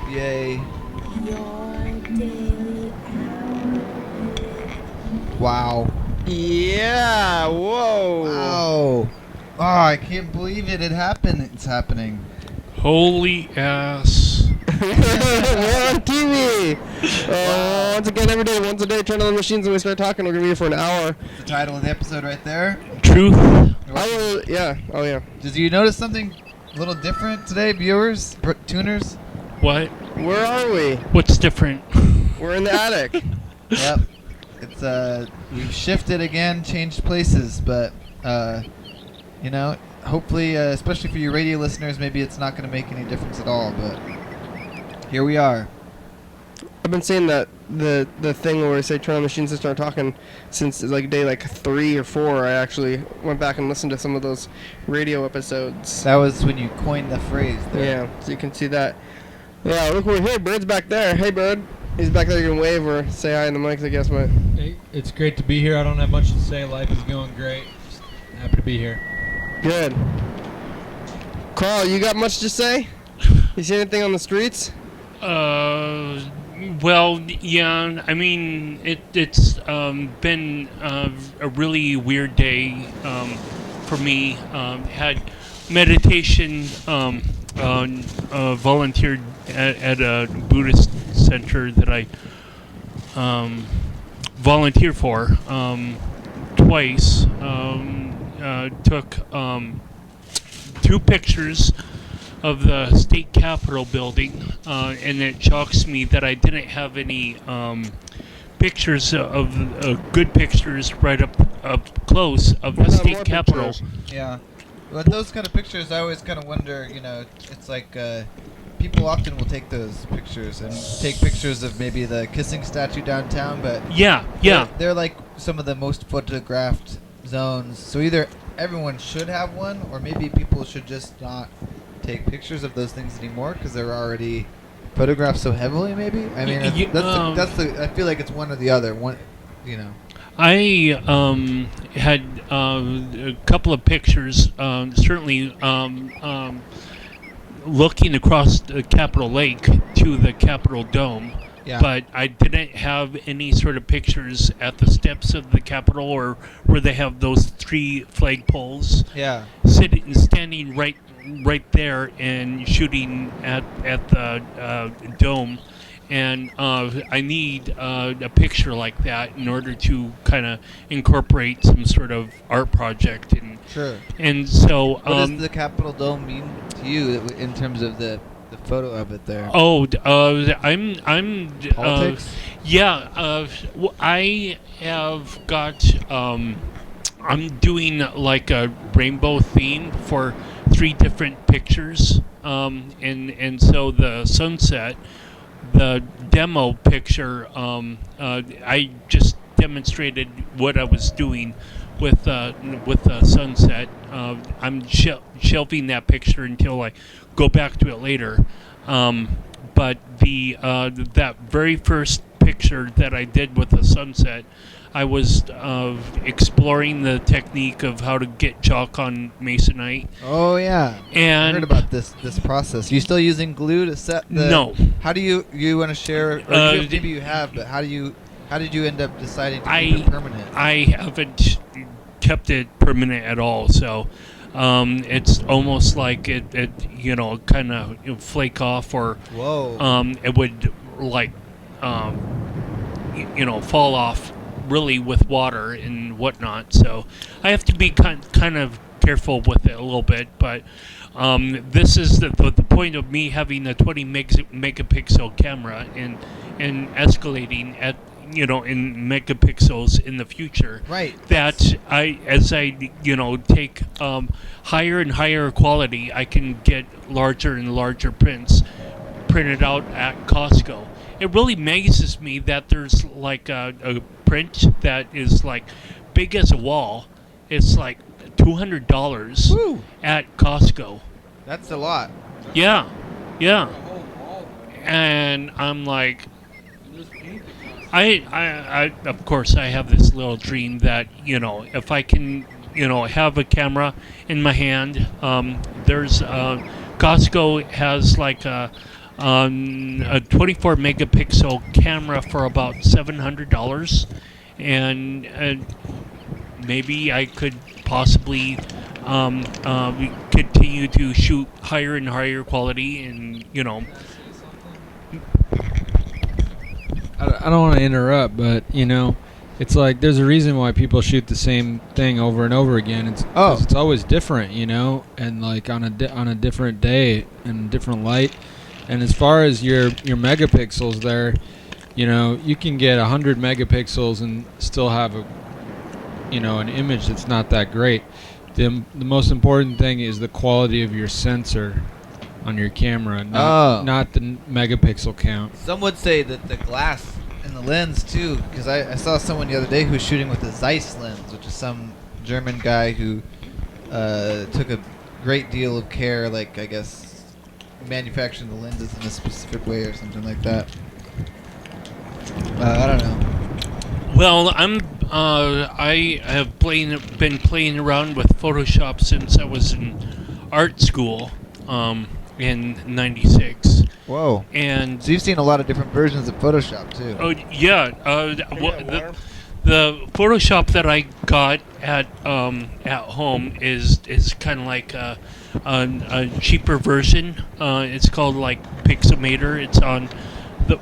Yay. Your daily Wow. Yeah, whoa. Wow. Oh, I can't believe it. It happened. It's happening. Holy ass. We're on TV. Once again, every day, once a day, turn on the machines and we start talking. We're going to be here for an hour. The title of the episode right there. Truth. Yeah. Oh, yeah. Did you notice something a little different today, viewers? Tuners? What? Where are we? What's different? We're in the attic. Yep. It's, we've shifted again, changed places, but, you know, hopefully, especially for you radio listeners, maybe it's not going to make any difference at all, but here we are. I've been saying that the thing where I say turn on the machines and start talking since like day 3 or 4. I actually went back and listened to some of those radio episodes. That was when you coined the phrase there. Yeah, so you can see that. Yeah, look, we're here. Bird's back there. Hey, Bird. He's back there. You can wave or say hi in the mics, I guess. But Hey, it's great to be here. I don't have much to say. Life is going great. Just happy to be here. good. Carl, you got much to say? You see anything on the streets? Well, yeah, I mean, it's been a really weird day for me. Had meditation, volunteered at a Buddhist center that I volunteer for twice. Took 2 pictures of the state capitol building, and it shocks me that I didn't have any pictures of good pictures right up close of the state capitol. Yeah. With those kind of pictures, I always kind of wonder, you know, it's like people often will take those pictures and take pictures of maybe the kissing statue downtown, but Yeah. they're like some of the most photographed zones. So either everyone should have one, or maybe people should just not take pictures of those things anymore because they're already photographed so heavily. Maybe I mean that's the I feel like it's one or the other. One, you know. I had a couple of pictures, certainly looking across the Capitol Lake to the Capitol Dome. Yeah. But I didn't have any sort of pictures at the steps of the Capitol or where they have those 3 flagpoles. Yeah. Standing right there and shooting at the dome. And I need a picture like that in order to kind of incorporate some sort of art project. And Sure. And so, what does the Capitol Dome mean to you in terms of the photo of it there? Oh, I'm Politics? I have got I'm doing like a rainbow theme for 3 different pictures, and so the sunset, the demo picture, I just demonstrated what I was doing with the sunset. I'm shelving that picture until I go back to it later. But that very first picture that I did with the sunset, I was exploring the technique of how to get chalk on masonite. Oh yeah, And I heard about this process. You still using glue to set the? No. How do you want to share? Or maybe you have, but how did you end up deciding to keep it permanent? I haven't kept it permanent at all, so it's almost like it kind of flake off, or Whoa. it would like fall off really with water and whatnot. So I have to be kind of careful with it a little bit, but this is the point of me having a 20 megapixel camera and escalating at in megapixels in the future. Right. That as I take higher and higher quality, I can get larger and larger prints printed out at Costco. It really amazes me that there's like a print that is like big as a wall. It's like $200 Woo. at Costco. That's a lot. Yeah. And I'm like, I of course I have this little dream that if I can have a camera in my hand. There's Costco has like a a 24 megapixel camera for about $700, and maybe I could possibly continue to shoot higher and higher quality, and I don't want to interrupt, but it's like there's a reason why people shoot the same thing over and over again. It's 'cause it's always different, and like on a different day and different light. And as far as your megapixels there, you can get 100 megapixels and still have an image that's not that great. The most important thing is the quality of your sensor on your camera, not the megapixel count. Some would say that the glass and the lens too, because I saw someone the other day who was shooting with a Zeiss lens, which is some German guy who took a great deal of care, like I guess manufacturing the lenses in a specific way or something like that. I don't know. Well, I have been playing around with Photoshop since I was in art school in '96. Whoa. And so you've seen a lot of different versions of Photoshop too. Oh yeah, the Photoshop that I got at home is kind of like a cheaper version. It's called like Pixelmator. It's on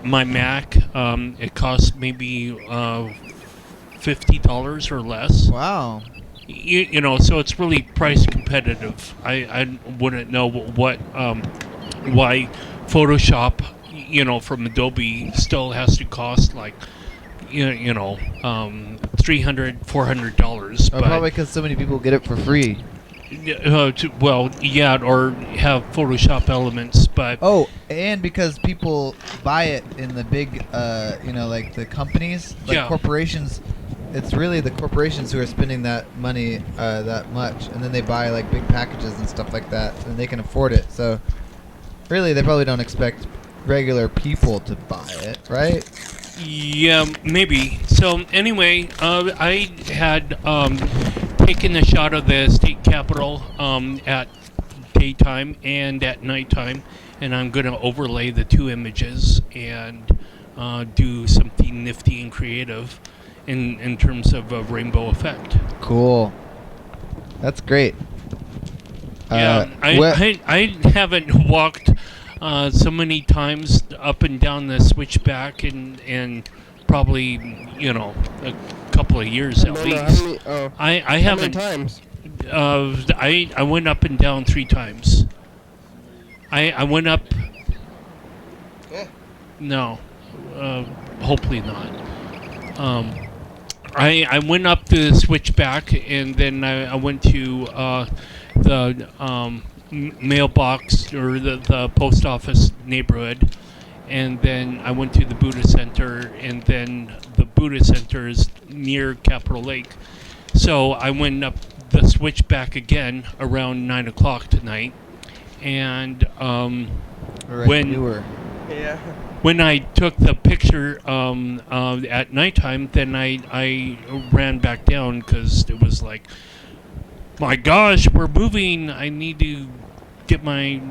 my Mac. It costs maybe $50 or less. Wow. So it's really price competitive. I wouldn't know why Photoshop, from Adobe still has to cost like, $300, $400. Probably because so many people get it for free. Or have Photoshop elements, but and because people buy it in the big, like the companies, like corporations. It's really the corporations who are spending that money that much, and then they buy like big packages and stuff like that, and they can afford it. So really, they probably don't expect regular people to buy it, right? Yeah, maybe. So anyway, I had taken a shot of the state capitol at daytime and at nighttime, and I'm going to overlay the two images and do something nifty and creative in terms of a rainbow effect. Cool. That's great. Yeah, I haven't walked so many times up and down the switchback in probably a couple of years at least. I haven't. How many times? I went up and down 3 times. I went up. Yeah. No, hopefully not. I went up the switchback, and then I went to the mailbox or the post office neighborhood, and then I went to the Buddha Center, and then the Buddha Center is near Capitol Lake. So I went up the switchback again around 9 o'clock tonight, and when I took the picture at nighttime, then I ran back down because it was like, my gosh, we're moving. I need to get my,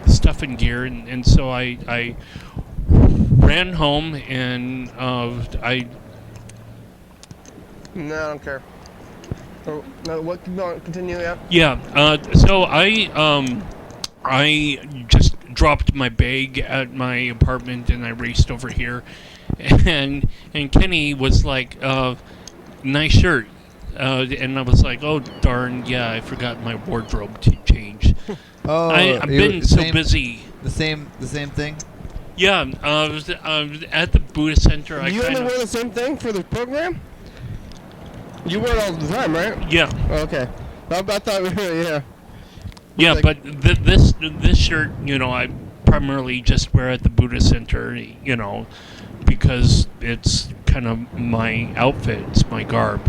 stuff in gear. And so I ran home and No, I don't care. Oh, no, what? No, continue, yeah? Yeah, so I just dropped my bag at my apartment and I raced over here, and Kenny was like, nice shirt, and I was like, oh darn, yeah, I forgot my wardrobe to change. I've been so busy. The same thing. Yeah, I was at the Buddha Center. You only wear the same thing for the program? You wear it all the time, right? Yeah. Oh, okay. I thought, yeah. Yeah, like, but this shirt, I primarily just wear at the Buddha Center, because it's kind of my outfit, it's my garb,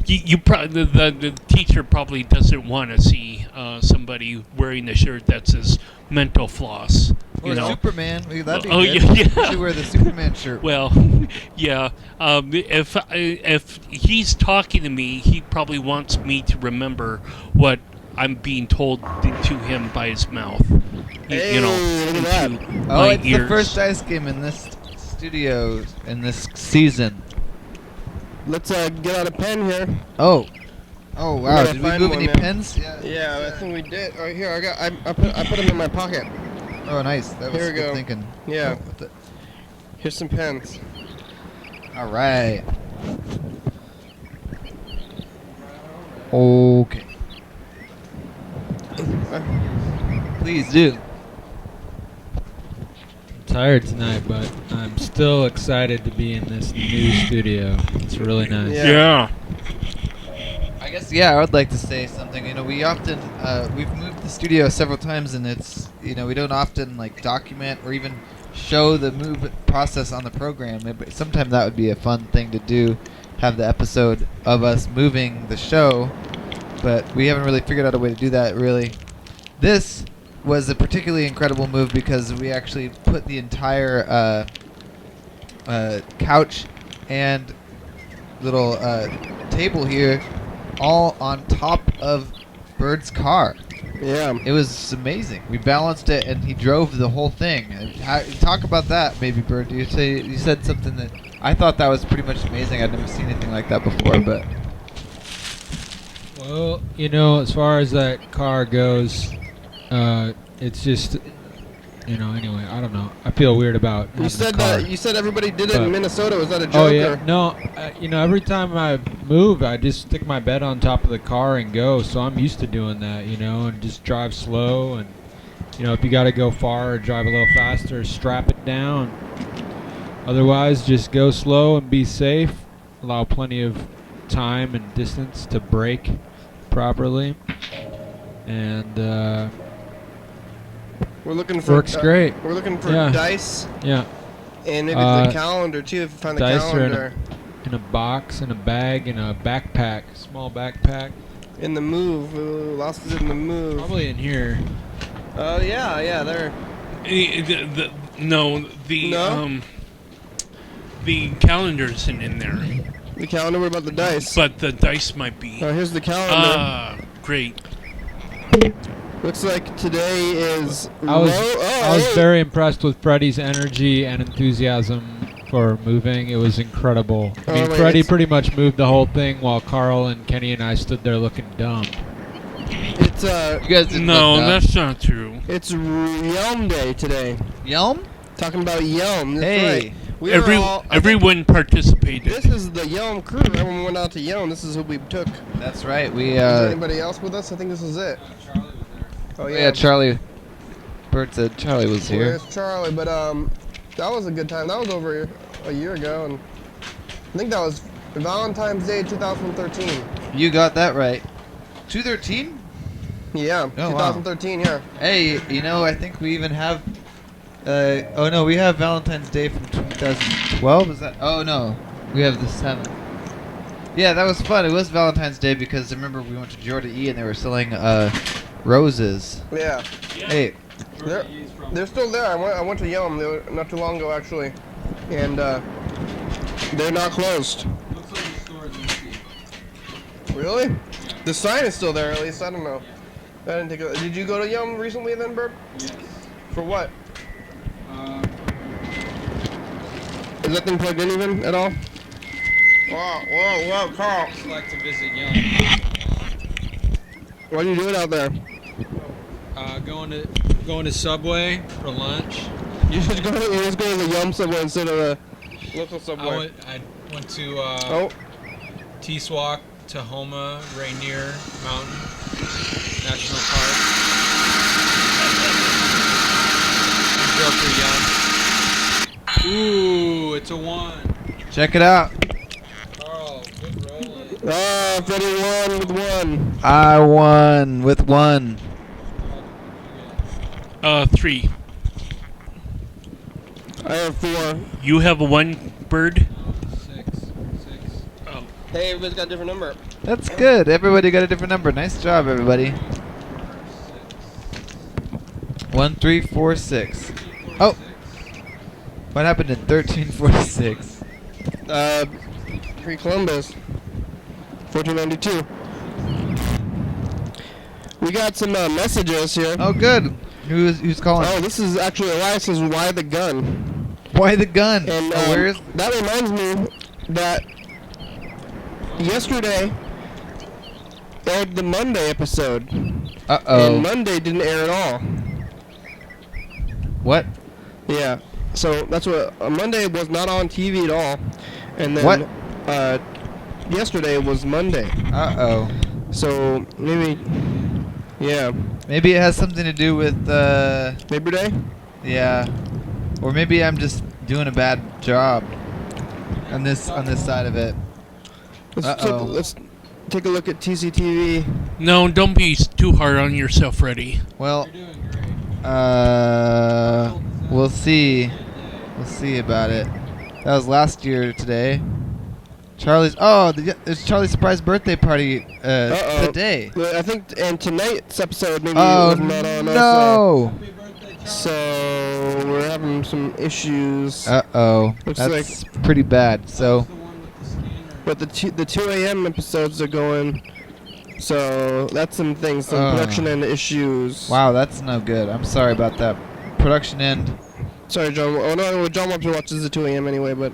The teacher probably doesn't want to see somebody wearing a shirt that says mental floss. Or Superman. That'd be good. Yeah. You should wear the Superman shirt. Well, yeah. If he's talking to me, he probably wants me to remember what I'm being told to him by his mouth. Hey, look at into that. Oh, my it's ears. the first dice game in this studio in this season. Let's get out a pen here. Oh. Oh wow! gotta Did we find move one, any man. pens? Yeah, I think we did. Right here, I put them in my pocket. Oh, nice. That was Here we good go. thinking. Yeah. Oh, what the- Here's some pens. All right. Okay. Please do. I'm tired tonight, but I'm still excited to be in this new studio. It's really nice. Yeah. I guess I would like to say something. You know, we often we've moved the studio several times, and it's we don't often like document or even show the move process on the program. But sometimes that would be a fun thing to do, have the episode of us moving the show. But we haven't really figured out a way to do that. Really, this was a particularly incredible move because we actually put the entire couch and little table here all on top of Bird's car. Yeah. It was amazing. We balanced it, and he drove the whole thing. And talk about that, maybe, Bird. You said something that I thought that was pretty much amazing. I'd never seen anything like that before, but Well, as far as that car goes, it's just, anyway, I don't know. I feel weird about having You a said car. that. You said everybody did it in But- Minnesota. Was that a joke? Oh yeah, Or? no. Every time I move, I just stick my bed on top of the car and go. So I'm used to doing that, and just drive slow. And if you got to go far or drive a little faster, strap it down. Otherwise, just go slow and be safe. Allow plenty of time and distance to brake properly, and We're looking for. works great. We're looking for Yeah. dice Yeah, and maybe the calendar too. If you find the dice are calendar in a box, in a bag, in a backpack, small backpack. in the move, lost it in the move. Probably in here. Oh yeah, there. No, the calendar isn't in there, The calendar. What about the dice? but the dice might be. Oh, here's the calendar. Great. Looks like today is. I was hey. very impressed with Freddie's energy and enthusiasm for moving. It was incredible. I Oh, mean, wait, Freddie it's- pretty much moved the whole thing while Carl and Kenny and I stood there looking dumb. It's you guys didn't No, look dumb. that's not true. It's Yelm Day today. Yelm. Talking about Yelm. That's Hey. right. We were all, I think Everyone participated. This is the Yelm crew. Everyone went out to Yelm. This is who we took. That's right. We Is there anybody else with us? I think this is it. Oh yeah, Charlie. Bert said Charlie was Well, here. there's Charlie, but that was a good time. That was over a year ago, and I think that was Valentine's Day 2013. You got that right. 213. Yeah, Oh, wow. 2013. Yeah. Hey, I think we even have. Oh no, we have Valentine's Day from 2012. Is that? Oh no, we have the 7th. Yeah, that was fun. It was Valentine's Day because I remember we went to Georgia E and they were selling roses. Yeah. Hey, They're still there. I went to Yelm not too long ago actually, and they're not closed. Looks like the store is empty. Really? The sign is still there at least. I don't know. I didn't take a. Did you go to Yelm recently then, Burp? Yes. For what? Is that thing plugged in even at all? Whoa, Carl. I just like to visit Yelm. What are you doing out there? Going to Subway for lunch. You just go to the Yelm Subway instead of the local Subway. I went to Oh, T-Swak, Tahoma, Rainier Mountain National Park. Go through Yelm. Ooh, it's a 1. check it out. Carl, good rolling. Freddie won with 1. I won with 1. 3. I have 4. You have 1 bird. 6. Oh. Hey, everybody's got a different number. That's good. Everybody got a different number. Nice job, everybody. 1, 3, 4, 6. Oh, what happened in 1346? Pre-Columbus. 1492. We got some messages here. Oh, good. Who's calling? Oh, this is actually Elias says, "Why the gun?" Why the gun? And where's? that reminds me that yesterday aired the Monday episode. And Monday didn't air at all. What? Yeah. So that's what Monday was not on TV at all. And then What? Yesterday was Monday. So maybe, yeah. Maybe it has something to do with Labor Day. Yeah, or maybe I'm just doing a bad job on this side of it. Let's take a look at TCTV. No, don't be too hard on yourself, Freddie. Well, we'll see. We'll see about it. That was last year today. There's Charlie's surprise birthday party today. I think, and tonight's episode maybe was not on no. So we're having some issues. That's like pretty bad. So, but the 2 a.m. episodes are going. So that's some things, some production end issues. Wow, that's no good. I'm sorry about that. Production end. Sorry, John. Oh no, John watches the 2 a.m. anyway, but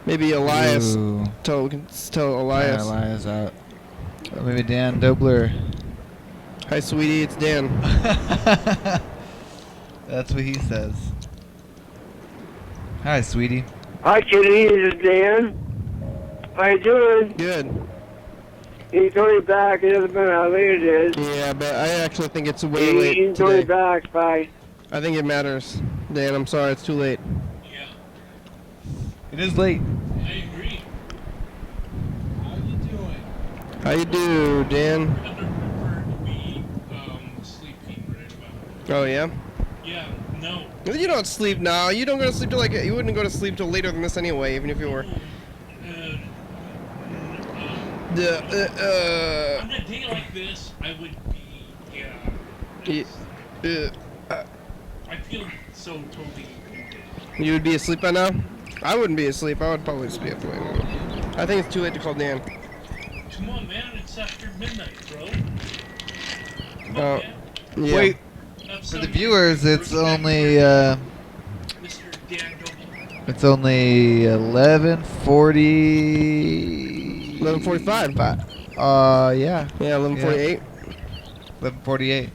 maybe Elias. We can tell Elias. Yeah, Elias out. Maybe Dan Dobler. Hi, sweetie. It's Dan. That's what he says. Hi, sweetie. Hi, kitty. This is Dan. How you doing? Good. He's totally back. It doesn't matter how late it is. Yeah, but I actually think it's way late He's totally today. back. Bye. I think it matters. Dan, I'm sorry. It's too late. Yeah, It is late. I agree. How you do, Dan? I prefer to be sleeping right about. Oh, yeah? Yeah, no. You don't sleep now. You don't go to sleep till you wouldn't go to sleep till later than this anyway, even if you were. On a day like this, I would be, I feel so totally included. You would be asleep by now? I wouldn't be asleep. I would probably just be up late. I think it's too late to call Dan. Come on, man, it's after midnight, bro. Come Oh, on, man. yeah. Wait, Have for the some viewers, it's respect only for Mr. Dan Doble. it's only 11:40. 11:45. Yeah. Yeah, 11:48. 11:48.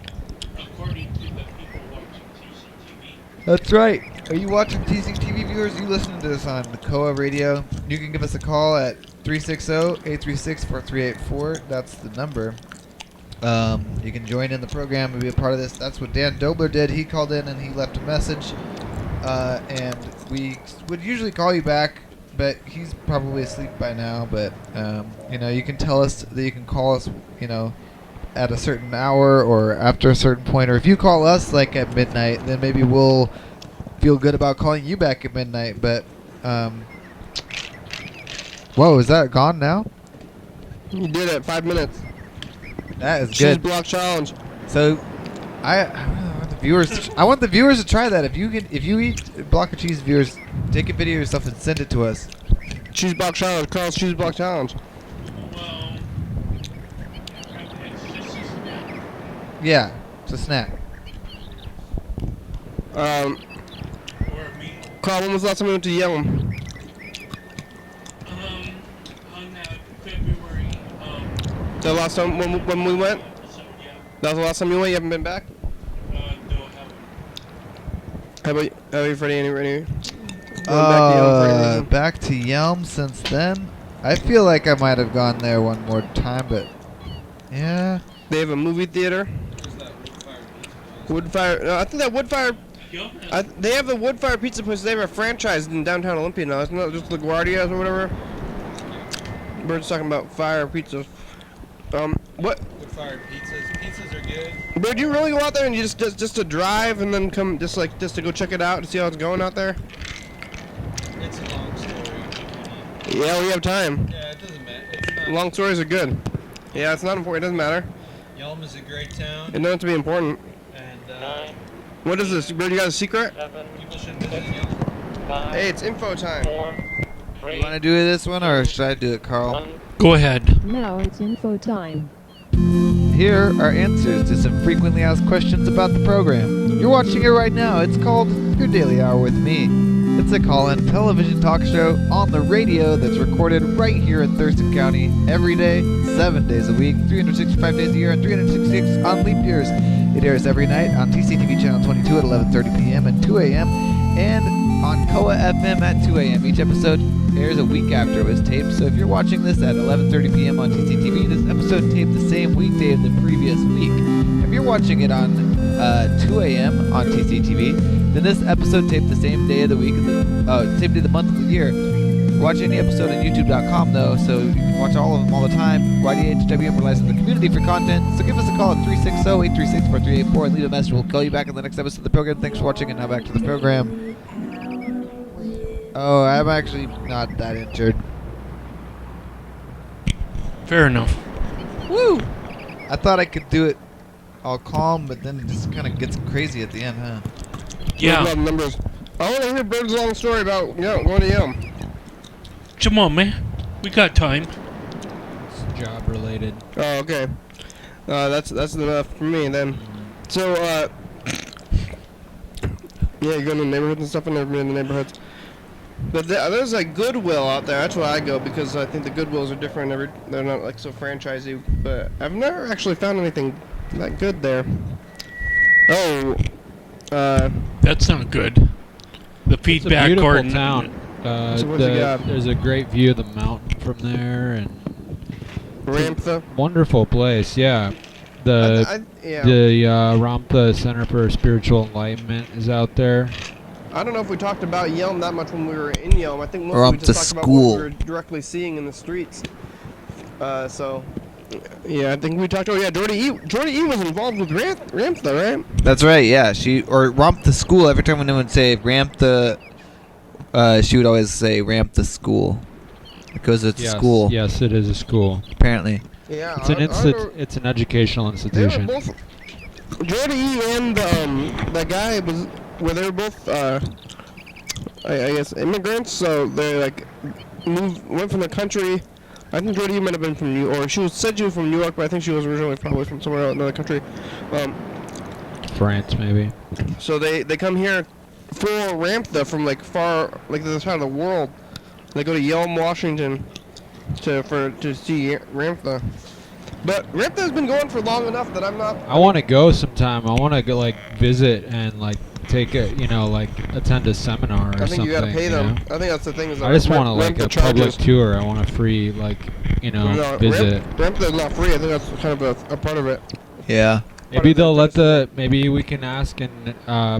According to the people watching TCTV. That's right. Are you watching TCTV, viewers? You listening to this on the Koa Radio? You can give us a call at 360-836-4384. That's the number. You can join in the program and be a part of this. That's what Dan Dobler did. He called in and he left a message. And we would usually call you back, but he's probably asleep by now. But you can tell us that you can call us, at a certain hour or after a certain point. Or if you call us like at midnight, then maybe we'll feel good about calling you back at midnight. But whoa, is that gone now? You did it. 5 minutes. That is Cheese good. block challenge. So, I want the viewers. I want the viewers to try that. If you eat a block of cheese, viewers, take a video of yourself and send it to us. Cheese block challenge. Carl's cheese block challenge. Well, it's just a snack. Yeah, it's a snack. Or a meal. Carl, when was the last time we went to Yelm? On February, The last time when we went? so yeah, That was the last time you went? You haven't been back? no, I haven't. How about you, Freddie? Any going back to Yelm for any reason? Back to Yelm since then. I feel like I might have gone there one more time, but yeah. They have a movie theater. Woodfire. No, I think that Woodfire. They have the Woodfire Pizza place. They have a franchise in downtown Olympia now. It's not just LaGuardia's or whatever. We're just talking about fire pizzas. What? Wood-fired pizzas. Pizzas are good. Bro, do you really go out there and you just to drive and then come just to go check it out to see how it's going out there? It's a long story. Yeah, we have time. Yeah, it doesn't matter. It's not. Long stories are good. Yeah, it's not important. It doesn't matter. Yelm is a great town, It doesn't have to be important. and What is this? Bro, you got a secret? people should visit Yelm. Hey, it's info time. You want to do this one or should I do it, Carl? Go ahead. Now it's info time. here are answers to some frequently asked questions about the program. You're watching it right now. It's called Your Daily Hour with Me. It's a call-in television talk show on the radio that's recorded right here in Thurston County every day, 7 days a week, 365 days a year, and 366 on leap years. It airs every night on TCTV Channel 22 at 11:30 p.m. and 2 a.m. and on Koa FM at 2 a.m. Each episode airs a week after it was taped, so if you're watching this at 11:30 p.m. on TCTV, this episode taped the same weekday of the previous week. If you're watching it on 2 a.m. on TCTV, then this episode taped the same day of the week, same day of the month of the year. Watch any episode on YouTube.com though, so you can watch all of them all the time. YDHWM relies on the community for content, so give us a call at 360-836-4384 and leave a message. We'll call you back in the next episode of the program. Thanks for watching, and now back to the program. Oh, I'm actually not that injured. Fair enough. Woo! I thought I could do it all calm, but then it just kind of gets crazy at the end, huh? Yeah. Numbers. I want to hear Bird's long story about going to Yelm. Come on, man. We got time. It's job related. Oh, okay. That's enough for me then. So, yeah, you go to the neighborhoods and stuff. I've never been in the neighborhoods. But there's a Goodwill out there. That's where I go because I think the Goodwills are different. They're not like so franchisey. But I've never actually found anything that good there. Oh, That's not good. The feedback it's a or beautiful town. So what's it got? There's a great view of the mountain from there, and Ramtha. wonderful place. Yeah, the Yeah. Ramtha Center for Spiritual Enlightenment is out there. I don't know if we talked about Yelm that much when we were in Yelm. I think mostly Or we up just to talked school. about what we were directly seeing in the streets. So, yeah, I think we talked. Oh yeah, Jordy E was involved with Ramtha, right? That's right, yeah. She, or Ramp the School. Every time anyone would say Ramp the, she would always say Ramp the School. Because it's a school, Yes, it is a school. apparently. Yeah. It's an educational institution. They were both, Jordy E and that guy they were both I guess immigrants. So they like went from the country. I think Jordy might have been from New York, or she said she was from New York, but I think she was originally probably from somewhere else, another country. France, maybe. So they come here for Ramtha from like far, like the side of the world. They go to Yelm, Washington, to see Ramtha. But Ramtha has been going for long enough that I'm not. I want to go sometime. I want to go like visit and like take a attend a seminar or something. I think you gotta pay them. know? I think that's the thing. Is I just want to like Ramtha a charges. public tour. I want a free No, visit. Ramtha is not free. I think that's kind of a part of it. Yeah. Maybe they'll maybe we can ask and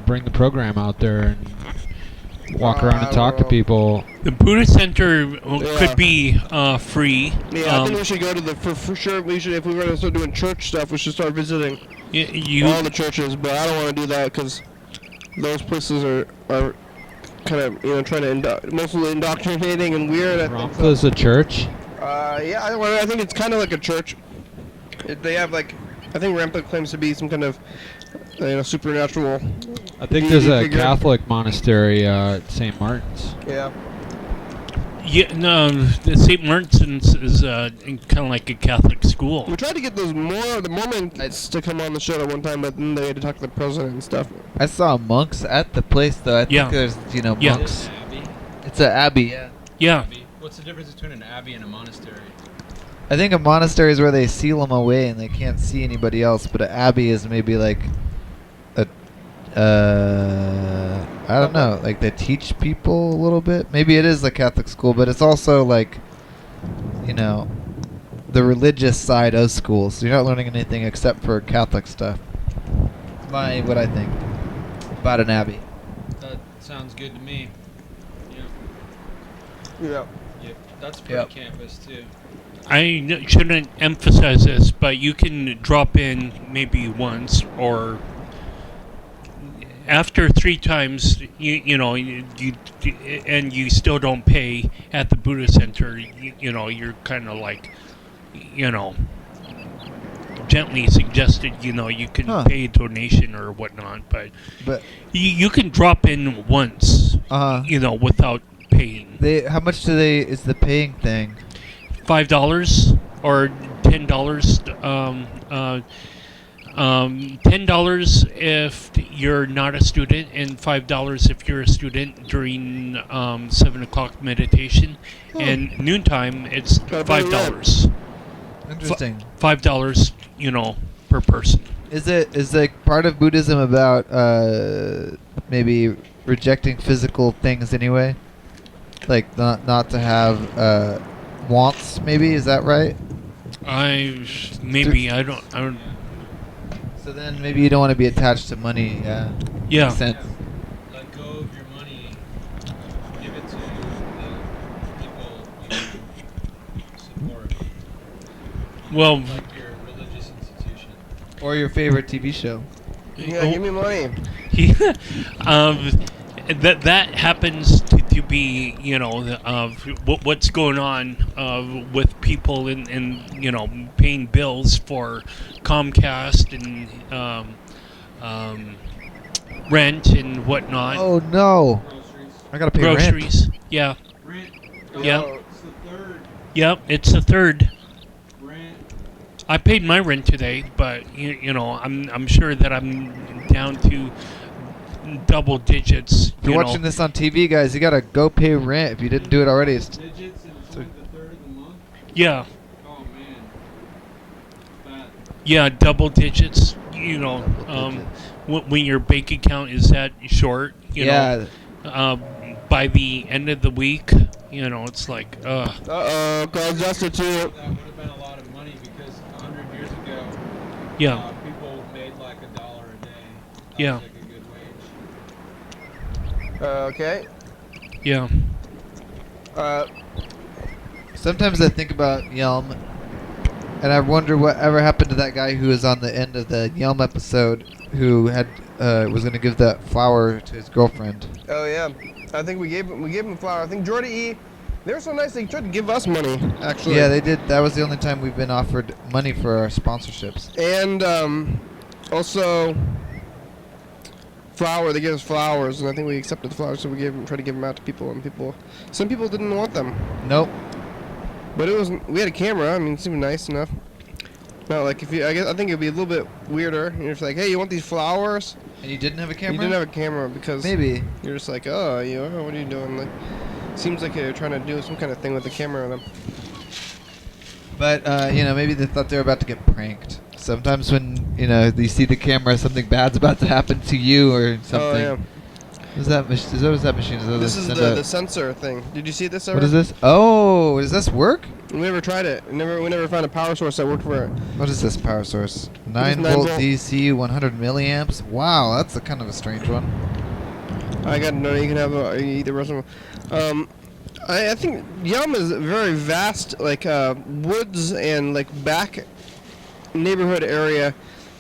bring the program out there and walk around and talk to people. The Buddha Center Yeah. could be free. Yeah, I think we should go to for sure. We should, if we were to start doing church stuff, we should start visiting all the churches. But I don't want to do that because those places are kind of trying to mostly indoctrinating and weird. I think so. Ramtha's a church. Yeah, I think it's kind of like a church. They have like, I think Ramtha claims to be some kind of supernatural. I think there's a figure. Catholic monastery at St. Martin's. Yeah. Yeah, no, the St. Martin's is kind of like a Catholic school. We tried to get the Mormons to come on the show at one time, but then they had to talk to the president and stuff. I saw monks at the place, though. I think there's, Yeah. monks. It's an abbey, yeah. Yeah. What's the difference between an abbey and a monastery? I think a monastery is where they seal them away and they can't see anybody else, but an abbey is maybe like I don't know, like they teach people a little bit. Maybe it is the Catholic school, but it's also like, the religious side of school. So you're not learning anything except for Catholic stuff. What I think about an abbey. That sounds good to me. Yeah. Yep. That's Yep. campus too. I shouldn't emphasize this, but you can drop in maybe once or after 3 times, and you still don't pay at the Buddha Center. You're kind of like, gently suggested. You can pay a donation or whatnot, but you can drop in once. Without paying. How much is the paying thing? $5 or $10. $10 if you're not a student, and $5 if you're a student during 7 o'clock meditation. And noontime, it's $5. Interesting. $5, per person. Is like part of Buddhism about maybe rejecting physical things anyway? Like not to have wants, maybe? Is that right? I don't. So then maybe you don't want to be attached to money. Yeah. Yeah. Makes sense. Let go of your money. Give it to the people you support. Well, Like your religious institution. Or your favorite TV show. Yeah, give me money. that happens to be what's going on with people and paying bills for Comcast and rent and whatnot. Oh no! I gotta pay rent. Groceries. Yeah. Rent. Yep. It's the third. Yep. It's the third. Rent. I paid my rent today, but I'm sure that I'm down to double digits. If you're watching this on TV, guys, you gotta go pay rent if you didn't do it already. Digits and it's only the third of the month. Yeah. Oh man. Bad. Yeah, double digits. When your bank account is that short, by the end of the week, it's like, Cause that's it too. That would have been a lot of money because 100 years ago, yeah, people made like $1 a day. That Yeah. was like a good wage. Okay. yeah. Sometimes I think about Yelm, and I wonder whatever happened to that guy who was on the end of the Yelm episode, who had was gonna give that flower to his girlfriend. Oh yeah. I think we gave him a flower. I think Jordy E. They were so nice they tried to give us money. Actually. Yeah, they did. That was the only time we've been offered money for our sponsorships. And also flower. They gave us flowers, and I think we accepted the flowers, so we tried to give them out to people, and some people didn't want them. Nope. But we had a camera. I mean, it seemed nice enough. Not like I think it'd be a little bit weirder. You're just like, hey, you want these flowers? And you didn't have a camera? You didn't have a camera because Maybe. you're just like, what are you doing? Like, seems like you're trying to do some kind of thing with the camera on them. But maybe they thought they were about to get pranked. Sometimes when you see the camera, something bad's about to happen to you or something. Oh yeah. What is that machine? This is the sensor thing. Did you see this ever? What is this? Oh, does this work? We never tried it. We never found a power source that worked for it. What is this power source? 9 9 volt volt. DC, 100 milliamps. Wow, that's a kind of a strange one. I got to know you can have either or. I think Yelm is a very vast, like woods and like back neighborhood area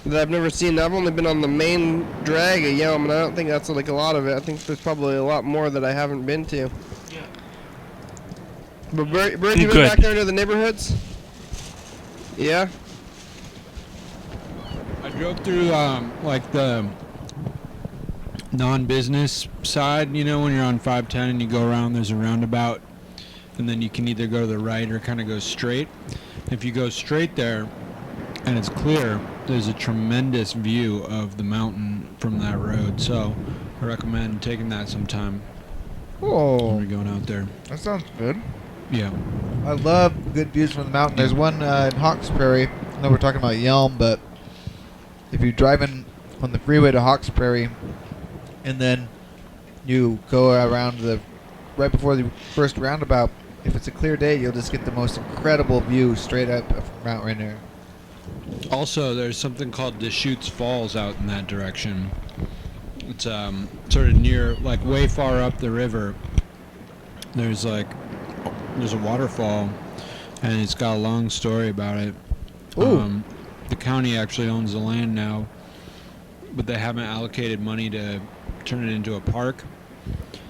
that I've never seen. I've only been on the main drag of Yelm, and I don't think that's like a lot of it. I think there's probably a lot more that I haven't been to. Yeah. But Bert, you been back there to the neighborhoods? Yeah. I drove through like the non-business side, when you're on 510 and you go around, there's a roundabout, and then you can either go to the right or kind of go straight. If you go straight there and it's clear, there's a tremendous view of the mountain from that road, so I recommend taking that sometime when Oh, we're going out there. that sounds good. Yeah. I love good views from the mountain. There's one in Hawks Prairie. I know we're talking about Yelm, but if you're driving on the freeway to Hawks Prairie, and then you go around right before the first roundabout, if it's a clear day, you'll just get the most incredible view straight up from Mount Rainier. Also, there's something called Deschutes Falls out in that direction. It's sort of near, like way far up the river. There's a waterfall, and it's got a long story about it. Ooh. The county actually owns the land now, but they haven't allocated money to turn it into a park.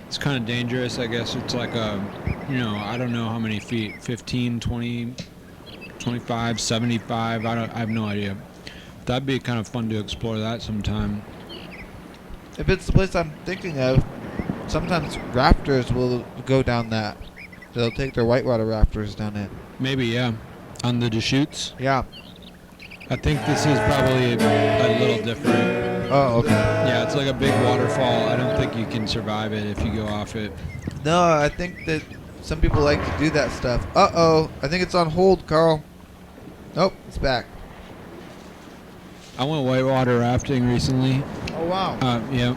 It's kind of dangerous, I guess. It's like I don't know how many feet, 15, 20, 25, 75, I have no idea. That'd be kind of fun to explore that sometime. If it's the place I'm thinking of, sometimes rafters will go down that. They'll take their whitewater rafters down it. Maybe, yeah. On the Deschutes? Yeah. I think this is probably a little different. Oh, okay. Yeah, it's like a big waterfall. I don't think you can survive it if you go off it. No, I think that some people like to do that stuff. Uh-oh. I think it's on hold, Carl. Nope, it's back. I went whitewater rafting recently. Oh, wow. Yeah,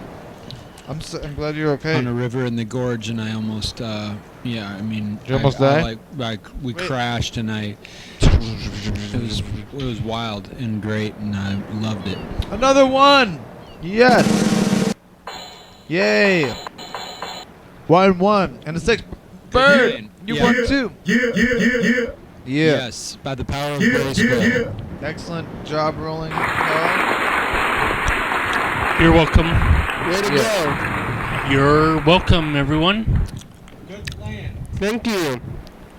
I'm glad you're okay. on a river in the gorge, and I almost, I mean, Did you almost die? We crashed, and it was wild and great, and I loved it. Another one! Yes! Yay! 1-1. And a 6. Bird! You won 2. Yeah. Yes, by the power of Girl Squad. Excellent job rolling, Carl. You're welcome. Way to go. You're welcome, everyone. Thank you.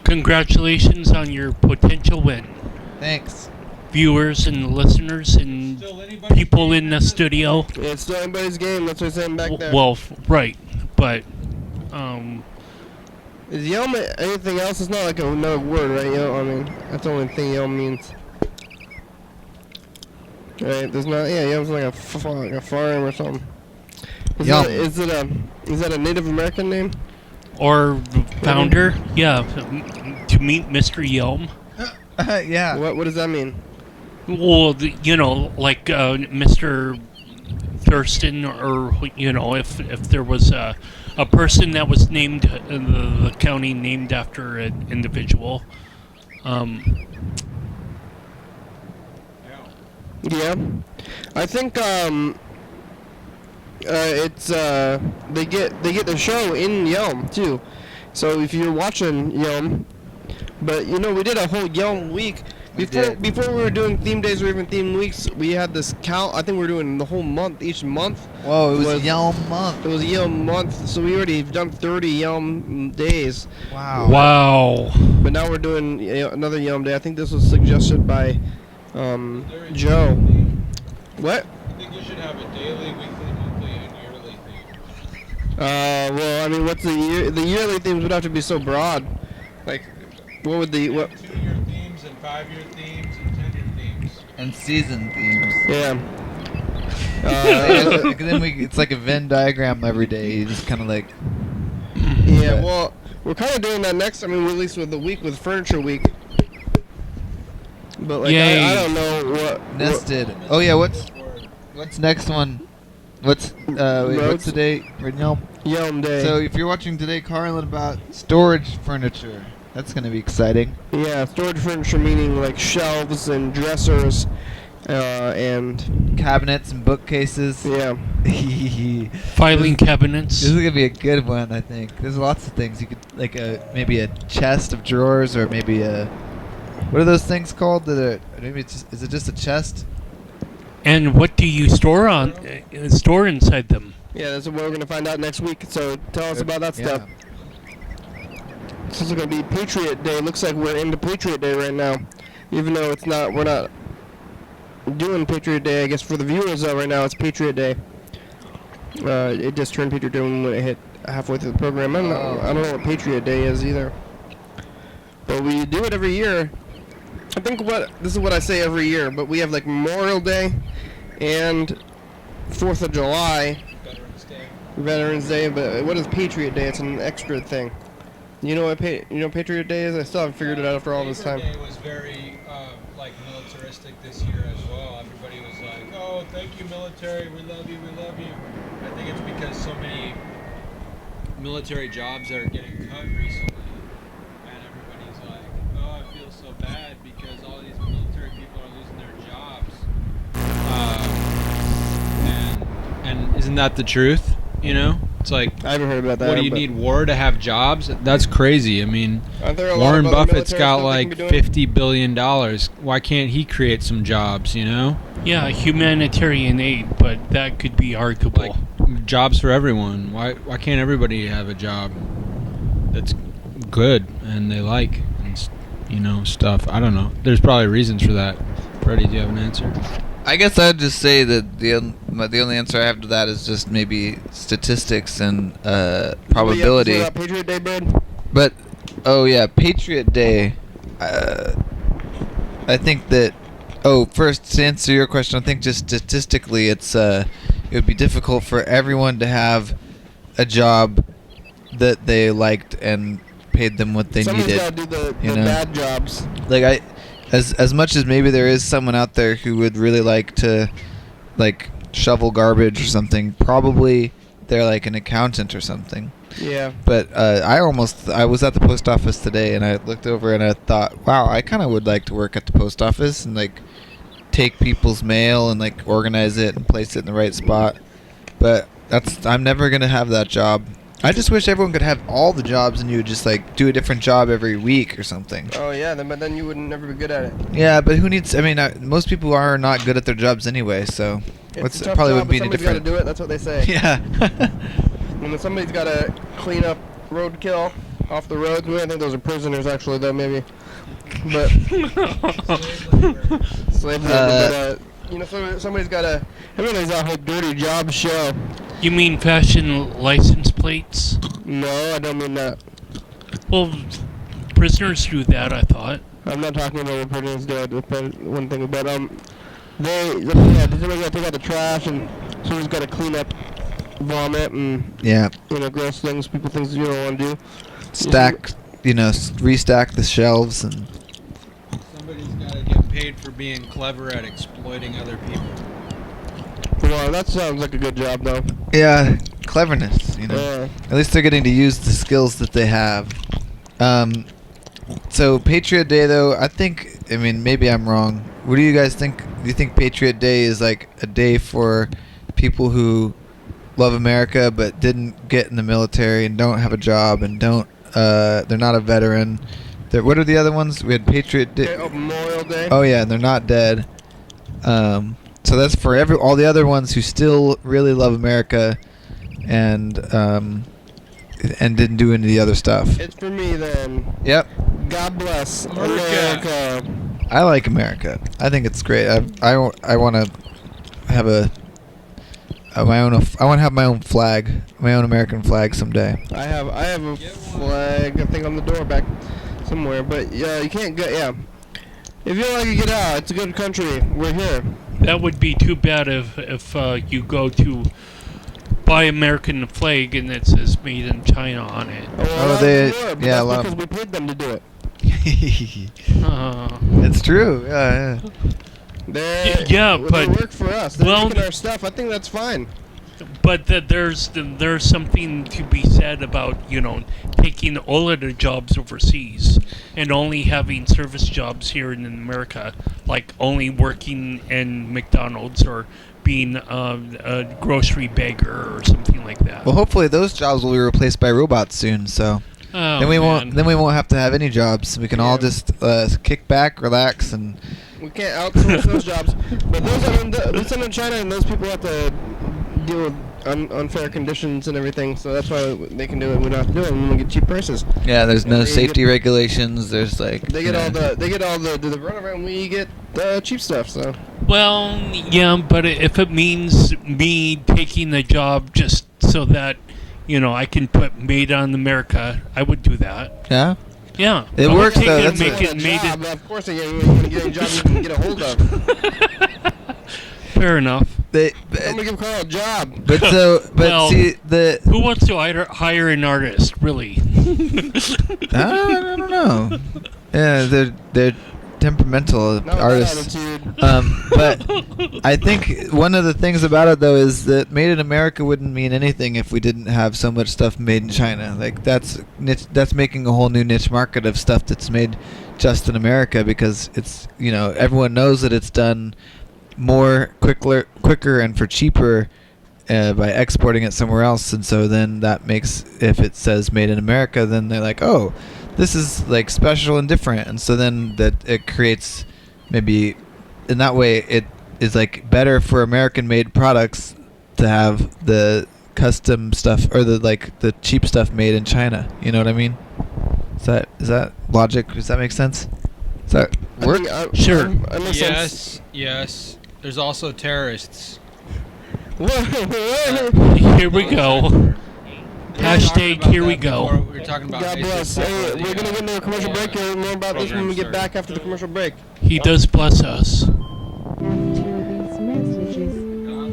Congratulations on your potential win. Thanks. Viewers and listeners and people in the studio. It's still anybody's game. That's what I'm saying back there. Well, right, but Is Yelm anything else? It's not like another word, right? I mean, that's the only thing Yelm means. Right? There's not. Yeah, Yelm's like a farm or something. Yelm. Is that a Native American name? or founder, yeah, to meet Mr. Yelm. Yeah. What does that mean? Well, like Mr. Thurston, or if there was a person that was named the county named after an individual. Yeah, I think it's they get the show in Yelm too. So if you're watching Yelm, but we did a whole Yelm week. Before we were doing theme days or even theme weeks, we had this count. I think we were doing the whole month, each month. Whoa, it was Yelm month. It was Yelm month, so we already done 30 Yelm days. Wow. Wow. But now we're doing another Yelm day. I think this was suggested by Joe. What? I think you should have a daily, weekly, monthly, and yearly theme. Well, I mean, what's the yearly themes would have to be so broad. Like, what would the what? 2-year themes and 5-year themes and 10-year themes. And season themes. Yeah. Then it's like a Venn diagram every day. You just kind of like. Yeah. Well, we're kind of doing that next. I mean, we're at least with the week with Furniture Week. But like, I don't know what. Nested. Oh yeah. What's next one? What's the date? Right now. Yelm Day. So if you're watching today, Carlin, about storage furniture. That's gonna be exciting. Yeah, storage furniture meaning like shelves and dressers, and Cabinets and bookcases. yeah. Filing cabinets. This is gonna be a good one, I think. There's lots of things you could like maybe a chest of drawers, or maybe what are those things called? That are maybe is it just a chest? And what do you store inside them? Yeah, that's what we're gonna find out next week. So tell us about that stuff. This is gonna be Patriot Day. Looks like we're into Patriot Day right now, even though it's not. We're not doing Patriot Day. I guess for the viewers though, right now it's Patriot Day. It just turned Patriot Day when it hit halfway through the program. I don't know what Patriot Day is either. But we do it every year. I think this is what I say every year. But we have like Memorial Day and 4th of July. Veterans Day. But what is Patriot Day? It's an extra thing. You know what Patriot Day is? I still haven't figured it out after all this time. Patriot Day was very militaristic this year as well. Everybody was like, "Oh, thank you, military. We love you. We love you." I think it's because so many military jobs are getting cut recently, and everybody's like, "Oh, I feel so bad because all these military people are losing their jobs." And isn't that the truth? It's like, I haven't heard about that. what do you need war to have jobs? That's crazy. I mean, Warren Buffett's got like $50 billion. Why can't he create some jobs, Yeah, humanitarian aid, but that could be arguable. Like, jobs for everyone. Why can't everybody have a job that's good and they like and, stuff? I don't know. There's probably reasons for that. Freddie, do you have an answer? I guess I'd just say that the only answer I have to that is just maybe statistics and probability. Patriot Day, Bird? But oh yeah, Patriot Day. I think that. Oh, first to answer your question, I think just statistically, it would be difficult for everyone to have a job that they liked and paid them what they Someone's needed. got to do the you know? bad jobs. Like as much as maybe there is someone out there who would really like to, like, shovel garbage or something. Probably they're like an accountant or something. Yeah. But I was at the post office today and I looked over and I thought, wow, I kind of would like to work at the post office and like take people's mail and like organize it and place it in the right spot. But I'm never gonna have that job. I just wish everyone could have all the jobs and you would just like do a different job every week or something. Oh yeah, but then you would never be good at it. Yeah, but who needs? I mean, most people are not good at their jobs anyway, so It's a tough probably job, would be but any somebody's got to different. do it. That's what they say. Yeah. And then somebody's got to clean up roadkill off the roads. I think those are prisoners, actually, though, maybe. But slave labor. But somebody's got to. Everybody's out here dirty job show. You mean fashion license plates? No, I don't mean that. Well, prisoners do that, I thought. I'm not talking about what prisoners do. One thing, but somebody's got to take out the trash, and somebody's got to clean up vomit and Yeah. gross things, things you don't want to do. Stack, restack the shelves and. Somebody's got to get paid for being clever at exploiting other people. Well, that sounds like a good job, though. Yeah, cleverness. At least they're getting to use the skills that they have. So Patriot Day, though, I mean, maybe I'm wrong. What do you guys think? Do you think Patriot Day is like a day for people who love America but didn't get in the military and don't have a job and they're not a veteran? What are the other ones? We had Patriot Day. Memorial Day. Oh yeah, and they're not dead. So that's for all the other ones who still really love America and didn't do any of the other stuff. It's for me then. Yep. God bless America. I like America. I think it's great. I want to have I want to have my own flag, my own American flag someday. I have a flag, I think, on the door back somewhere. But yeah, you can't get. Yeah, if you don't like it, get out. It's a good country. We're here. That would be too bad if you go to buy American flag and it says made in China on it. A lot because we paid them to do it. It's true. Yeah. Yeah, They but work for us. They're making our stuff. I think that's fine. But there's something to be said about taking all of the jobs overseas and only having service jobs here in America, like only working in McDonald's or being a grocery bagger or something like that. Well, hopefully those jobs will be replaced by robots soon. So then we won't have to have any jobs. We can all just kick back, relax, and. We can't outsource those jobs, but we send in China, and those people have to deal with unfair conditions and everything. So that's why they can do it. We don't have to do it, and we get cheap prices. Yeah, there's no safety regulations. There's like they get all the runaround. We get the cheap stuff. So. Well, yeah, but if it means me taking the job just so that I can put "Made on America," I would do that. Yeah. Yeah, it works though. That's of course, you want to get a job you can get a hold of. Fair enough. Somebody give Carl a job. But who wants to hire an artist, really? I don't know. Yeah, they're temperamental artists. But I think one of the things about it though is that made in America wouldn't mean anything if we didn't have so much stuff made in China. Like that's making a whole new niche market of stuff that's made just in America because it's everyone knows that it's done more quicker and for cheaper by exporting it somewhere else, and so then that makes, if it says made in America, then they're like, oh, this is like special and different, and so then that it creates maybe in that way it is like better for American made products to have the custom stuff or the cheap stuff made in China. You know what I mean? Is that logic? Does that make sense? Does that work? Sure. Yes. There's also terrorists. Here we go. Hashtag here we go. We were talking about God bless. Hey, we're going to get into a commercial break here. More about this when we get back after the commercial break. He does bless us. After these messages, we'll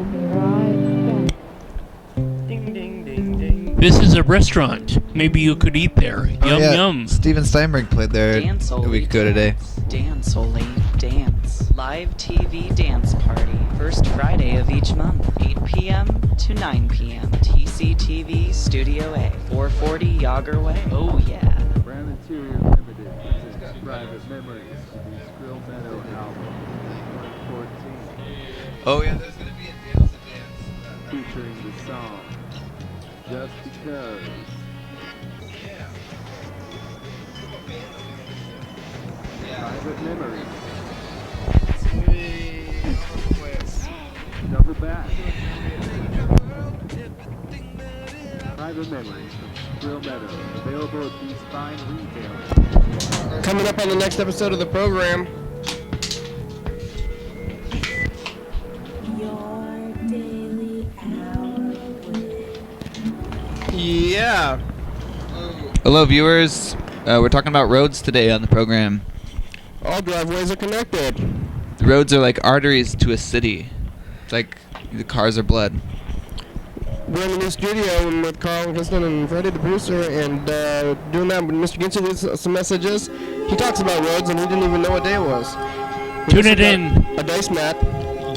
be right back. Ding, ding, ding, ding. This is a restaurant. Maybe you could eat there. Yum yeah. yum. Steven Steinberg played there Dance a Only week ago today. Dance Only Dance. Live TV dance party. First Friday of each month. 8 p.m. to 9 p.m. TCTV Studio A. 440 Yager Way. Oh yeah. Brand Interior Limited presents Private Memories, the Skrill Meadow album, 2014, Oh yeah, there's gonna be a dance featuring the song Just Because. Private Memories. Double back. Private Memories from Skrill Meadow, available at these fine retailers. Coming up on the next episode of the program. Your daily hour. Yeah. Hello, viewers. We're talking about roads today on the program. All driveways are connected. The roads are like arteries to a city. It's like the cars are blood. We're in the new studio with Carl Kristen and Freddie, the producer, and doing that with Mr. Ginson leaves some messages. He talks about roads, and he didn't even know what day it was. Tune it in. A dice mat.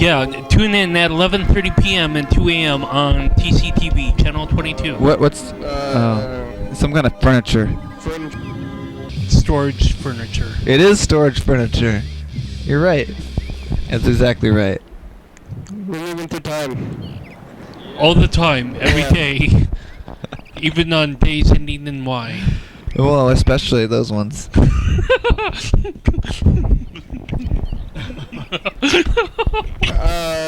Yeah, tune in at 11:30 p.m. and 2 a.m. on TCTV, channel 22. What's some kind of furniture? Fringe. Storage furniture. It is storage furniture. You're right. That's exactly right. We're moving through time. All the time, every Yeah. day. Even on days ending in Y. Well, especially those ones.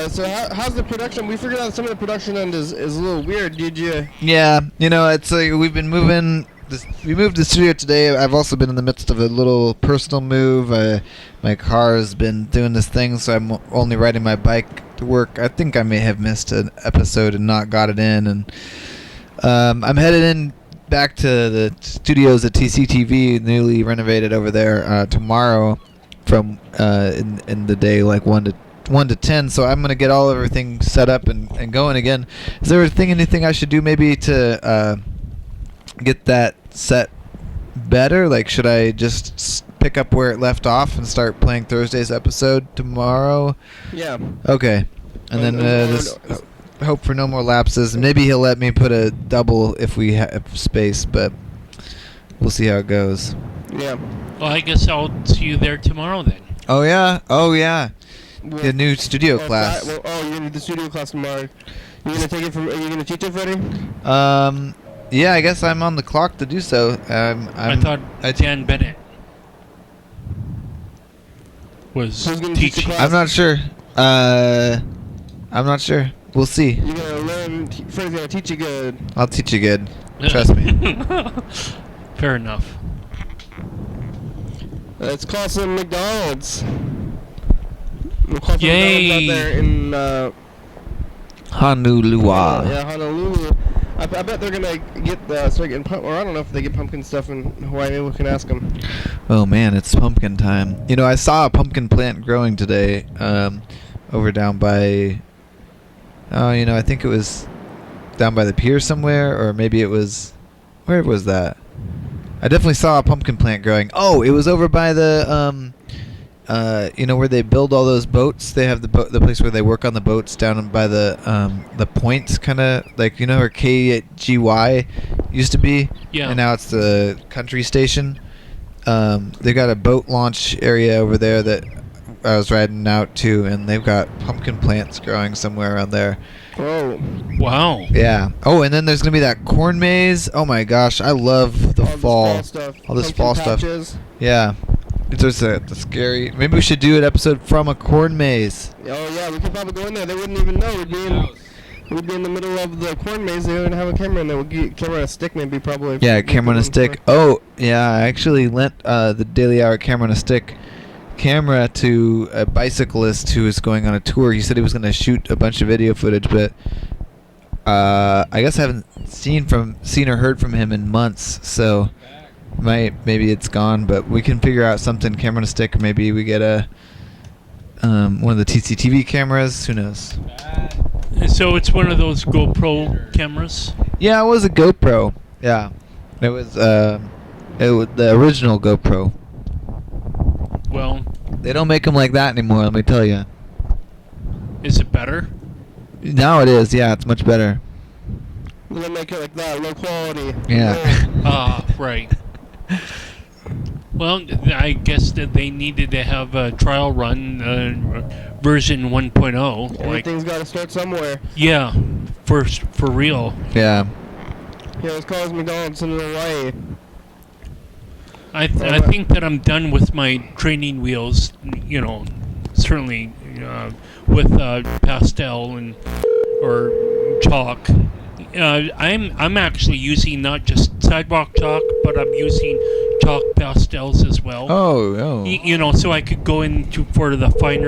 So how's the production? We figured out some of the production end is a little weird. Did you? Yeah, you know, it's like we've been moving. We moved the studio today. I've also been in the midst of a little personal move. My car has been doing this thing, so I'm only riding my bike to work. I think I may have missed an episode and not got it in, and I'm headed in back to the studios at TCTV, newly renovated over there, tomorrow, from in the day like 1 to 10. So I'm gonna get everything set up and going again. Is there anything I should do maybe to get that set better? Like, should I just pick up where it left off and start playing Thursday's episode tomorrow? Yeah. Okay. And then just hope for no more lapses. Maybe he'll let me put a double if we have space, but we'll see how it goes. Yeah. Well, I guess I'll see you there tomorrow then. Oh yeah. The new studio Oh, class. you're gonna do the studio class tomorrow. You gonna take it from? Are you gonna teach it, Freddie? Yeah, I guess I'm on the clock to do so. I thought Dan Bennett was Who's gonna teach the teaching. class? I'm not sure. I'm not sure. We'll see. You're gonna learn. Freddie's gonna teach you good. I'll teach you good. Trust me. Fair enough. Let's call some McDonald's. We'll call some Yay. McDonald's out there in Honolulu. yeah, Honolulu. I bet they're gonna start getting or I don't know if they get pumpkin stuff in Hawaii. Maybe we can ask them. Oh man, it's pumpkin time. You know, I saw a pumpkin plant growing today, over down by. Oh, you know, I think it was down by the pier somewhere, or maybe it was. Where was that? I definitely saw a pumpkin plant growing. Oh, it was over by the you know, where they build all those boats. They have the place where they work on the boats down by the points, kind of like, you know, where KGY used to be. Yeah. And now it's the country station. They got a boat launch area over there that I was riding out to, and they've got pumpkin plants growing somewhere around there. Oh. Wow. Yeah. Oh, and then there's gonna be that corn maze. Oh my gosh, I love the fall. Stuff. All this Pumpkin fall stuff. patches. Yeah. It's just a scary. Maybe we should do an episode from a corn maze. Oh yeah, we could probably go in there. They wouldn't even know. We'd be in the middle of the corn maze. They wouldn't have a camera in there. We'd get camera on a stick, maybe probably. Yeah, camera on a stick. Oh, yeah. I actually lent the Daily Hour camera on a stick camera to a bicyclist who was going on a tour. He said he was going to shoot a bunch of video footage, but I guess I haven't seen or heard from him in months, so maybe it's gone. But we can figure out something. Camera on a stick, or maybe we get a one of the TCTV cameras. Who knows? So it's one of those GoPro cameras. Yeah, it was a GoPro. Yeah, it was the original GoPro. Well, they don't make them like that anymore. Let me tell you. Is it better? Now it is. Yeah, it's much better. They make it like that, low quality. Yeah. Right. Well, I guess that they needed to have a trial run, version 1.0. Everything's got to start somewhere. Yeah, for real. Yeah. Yeah, it's called McDonald's in Hawaii. I think that I'm done with my training wheels. You know, certainly with pastel or chalk. I'm actually using not just sidewalk chalk, but I'm using chalk pastels as well. Oh. You know, so I could go into for the fine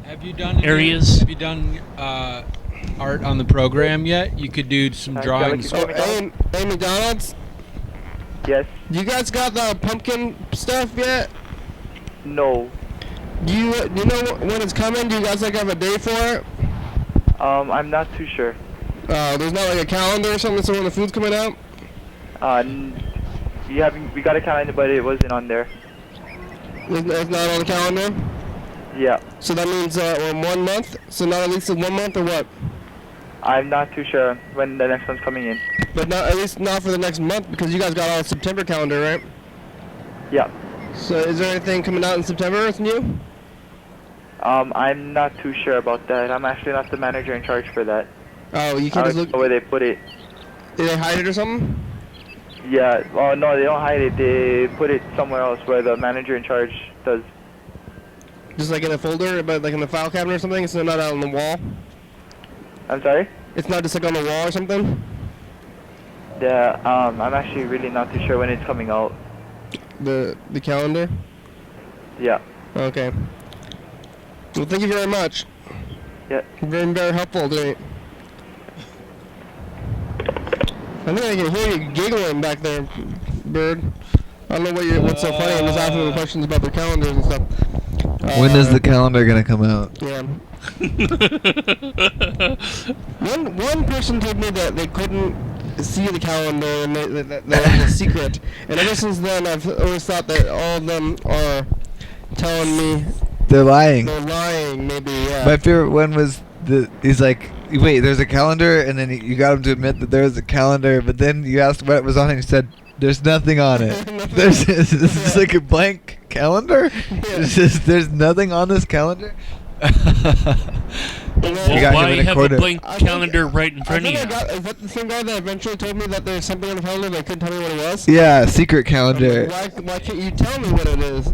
Have you done areas. Have you done art on the program yet? You could do some drawings. Hey, McDonald's? Yes. You guys got the pumpkin stuff yet? No. Do you know when it's coming? Do you guys have a day for it? I'm not too sure. There's not like a calendar or something, so when the food's coming out? We got a calendar, but it wasn't on there. It's not on the calendar? Yeah. So that means 1 month? So not at least 1 month or what? I'm not too sure when the next one's coming in. But not, at least not for the next month, because you guys got all September calendar, right? Yeah. So is there anything coming out in September with you? I'm not too sure about that. I'm actually not the manager in charge for that. Oh, you can't just look... where they put it. Did they hide it or something? Yeah. Oh, no, they don't hide it. They put it somewhere else where the manager in charge does. Just like in a folder, but like in the file cabinet or something? It's not out on the wall? I'm sorry? It's not just like on the wall or something? Yeah, I'm actually really not too sure when it's coming out. The calendar? Yeah. Okay. Well, thank you very much. Yeah. You've been very helpful today. I think I can hear you giggling back there, Bird. I don't know what's so funny. I'm just asking them questions about their calendars and stuff. When is the calendar gonna come out? Yeah. One person told me that they couldn't see the calendar and that was a secret. And ever since then, I've always thought that all of them are telling me they're lying. They're lying, maybe. Yeah. My favorite one was he's like, wait, there's a calendar, and then you got him to admit that there was a calendar, but then you asked what it was on, and he said, "There's nothing on it. This is like a blank calendar. There's nothing on this calendar." Well, why have a blank calendar right in front of you? Is that the same guy that eventually told me that there's something on the calendar that couldn't tell me what it was? Yeah, secret calendar. Why can't you tell me what it is?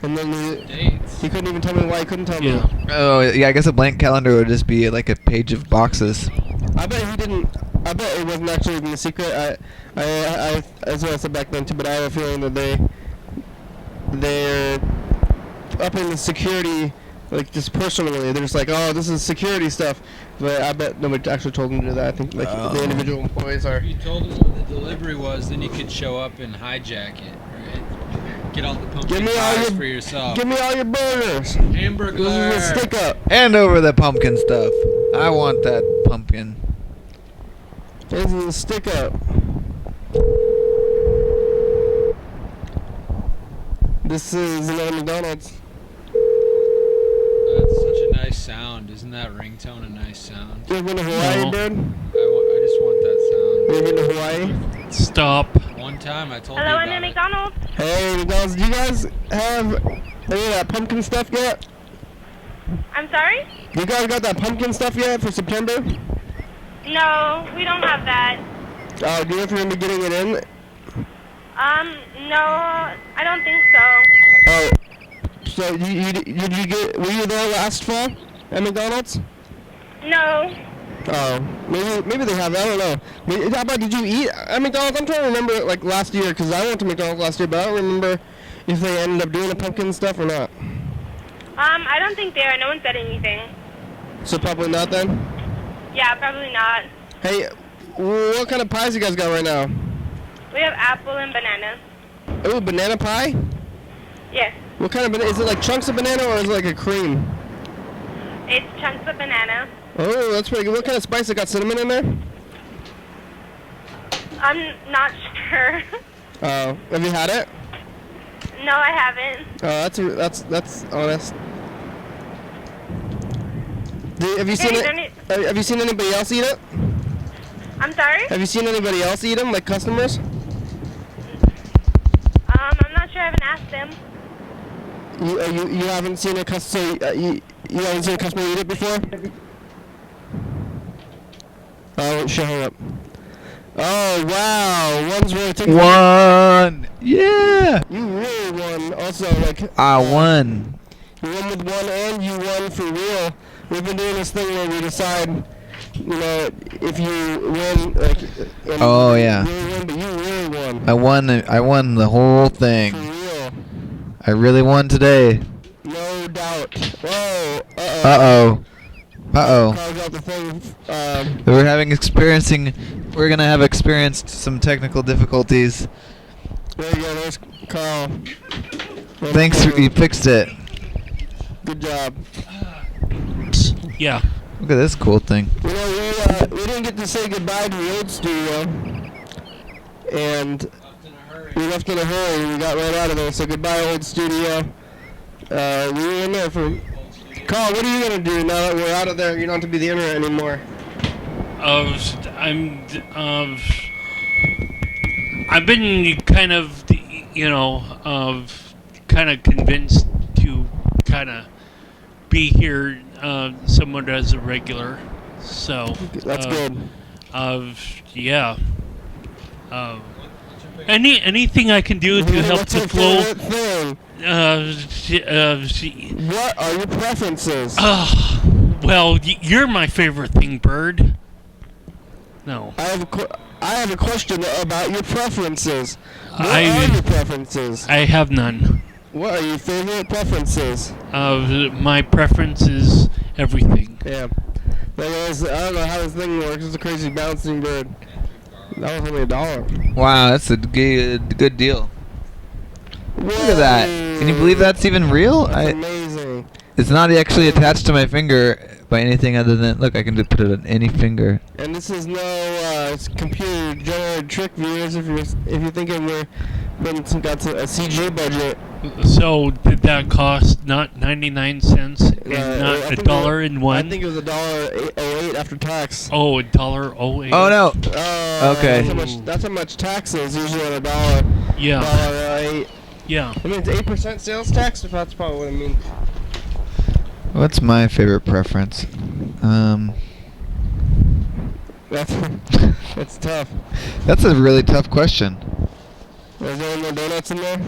And then he couldn't even tell me why he couldn't tell me. Oh, yeah, I guess a blank calendar would just be like a page of boxes. I bet he didn't. I bet it wasn't actually even a secret. I as well said back then too, but I have a feeling that they're upping the security, like just personally. They're just like, oh, this is security stuff. But I bet nobody actually told them to do that. I think like the individual employees are. If you told them what the delivery was, then you could show up and hijack it, right? Get all the pumpkin pies for yourself. Give me all your burgers. Hamburger. This is a stick up. Hand over the pumpkin stuff. I want that pumpkin. This is a stick up. This is another McDonald's. That's such a nice sound. Isn't that ringtone a nice sound? You ever been to Hawaii, Bird? I just want that sound. You ever been to Hawaii? Stop. One time I told Hello, you I'm about at McDonald's. Hey, McDonald's, do you guys have any of that pumpkin stuff yet? I'm sorry? You guys got that pumpkin stuff yet for September? No, we don't have that. Oh, do you have to remember getting it in? No, I don't think so. Oh, so did you get? Were you there last fall at McDonald's? No. Oh, maybe they have. I don't know. How about did you eat at McDonald's? I'm trying to remember like last year because I went to McDonald's last year, but I don't remember if they ended up doing the pumpkin stuff or not. I don't think they are. No one said anything. So probably not then. Yeah, probably not. Hey, what kind of pies you guys got right now? We have apple and banana. Oh, banana pie? Yes. What kind of banana? Is it like chunks of banana or is it like a cream? It's chunks of banana. Oh, that's pretty good. What kind of spice? It got cinnamon in there? I'm not sure. Oh, have you had it? No, I haven't. That's honest. Have you seen Hey, it? Have you seen anybody else eat it? I'm sorry? Have you seen anybody else eat them, like customers? I'm not sure. I haven't asked them. You haven't seen a customer you haven't seen a customer eat it before? Oh, shut her up. Oh wow, one's really taking. One! Yeah! You really won. Also, like. I won. You won with one, and you won for real. We've been doing this thing where we decide, you know, if you win, like. Oh yeah. You really win, but you really won. I won the whole For thing. real. I really won today. No doubt. Whoa. Uh-oh. Uh-oh. Carl's got the thing. We're gonna have experienced some technical difficulties. There you go. There's Carl. Thanks, you fixed it. Good job. Yeah. Look at this cool thing. You know, we didn't get to say goodbye to the old studio, and we left in a hurry. We got right out of there. So goodbye, old studio. We were in there for. Carl, what are you gonna do now that we're out of there? You don't have to be the internet anymore. I've been kind of, kind of convinced to kind of be here somewhat as a regular. So That's good. Yeah. Anything I can do to help What's the your flow. favorite thing? What are your preferences? Well, you're my favorite thing, Bird. No. I have a question about your preferences. What I- are your preferences? I have none. What are your favorite preferences? My preference is everything. Yeah. That is, I don't know how this thing works. It's a crazy bouncing bird. That was only $1. Wow, that's a good deal. Look at that. Can you believe that's even real? That's amazing. It's not actually attached to my finger by anything other than, look, I can just put it on any finger. And this is no computer generated trick, viewers. If you're thinking we're got a CG budget. So did that cost not 99 cents and not $1.01? I think it was $1.08 after tax. Oh, $1.08. Oh no. Okay. That's how much tax is usually on $1. Yeah. $1.08. Yeah. I mean, it's 8% sales tax. If that's probably what I mean. What's my favorite preference? That's tough. That's a really tough question. Is there no donuts in there?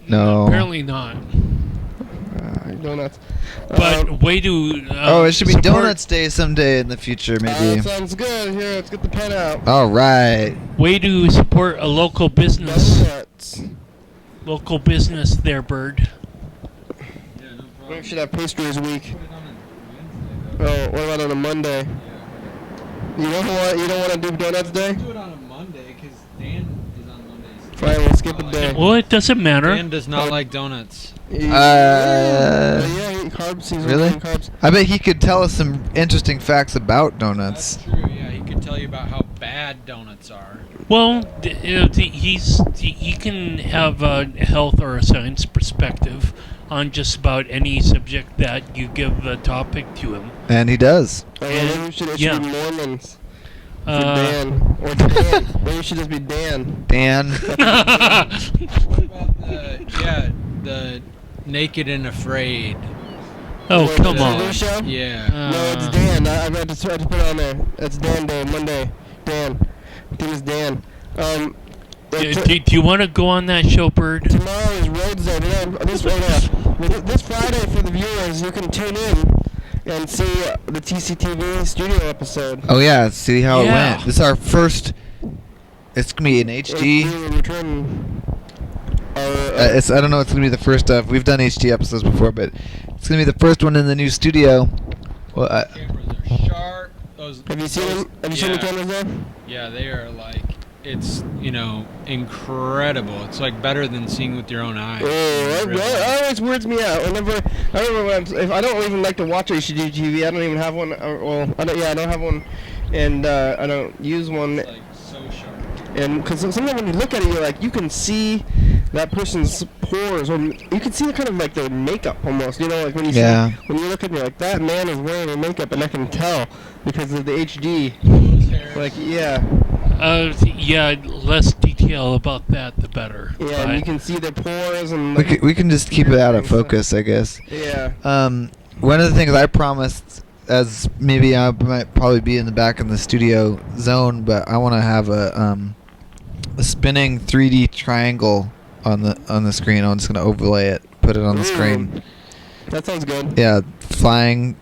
No. Apparently not. Donuts. But way to. It should be support- Donuts Day someday in the future, maybe. Sounds good. Here, let's get the pen out. All right. Way to support a local business. Donuts. Local business there, Bird. We should have pastries week. Oh, what about on a Monday? You don't want to do Donuts Day? Do it on a Monday because Dan is on Mondays. Fine, we'll skip a day. Well, it doesn't matter. Dan does not like donuts. Yeah, carbs. He's Really? eating carbs. I bet he could tell us some interesting facts about donuts. That's true. Yeah, he could tell you about how bad donuts are. Well, he can have a health or a science perspective on just about any subject that you give a topic to him. And he does. Maybe we should issue Mormons for Uh, Dan. Or Dan. Maybe it should just be Dan. Dan. What about the Naked and Afraid? Oh, Wait, come is it a on. new show? Yeah. No, it's Dan. I had to put it on there. It's Dan Day, Monday. Dan. I think it's Dan. Do you want to go on that show, Bird? Tomorrow is Roads Day. This Friday for the viewers, you can tune in and see the TCTV studio episode. Oh yeah, see how it Yeah. went. This is our first. It's gonna be in HD. I don't know. It's gonna be the first of. We've done HD episodes before, but it's gonna be the first one in the new studio. Well, Cameras are sharp. those. Have you seen them? Have you seen the cameras there? Yeah, they are like, it's, incredible. It's like better than seeing with your own eyes. That always weirds me out. I remember if I don't even like to watch HDTV. I don't even have one. I don't have one, and I don't use one. It's like so sharp. And because sometimes when you look at it, you're like, you can see that person's pores, or you can see the kind of like their makeup almost. Like when you when you look at it, you're like, that man is wearing a makeup, and I can tell because of the HD. Like, yeah. Less detail about that, the better. Yeah, and you can see their pores and. We can just keep it out of focus, I guess. Yeah. One of the things I promised, as maybe I might probably be in the back in the studio zone, but I want to have a spinning 3D triangle on the screen. I'm just gonna overlay it, put it on the screen. That sounds good. Yeah, flying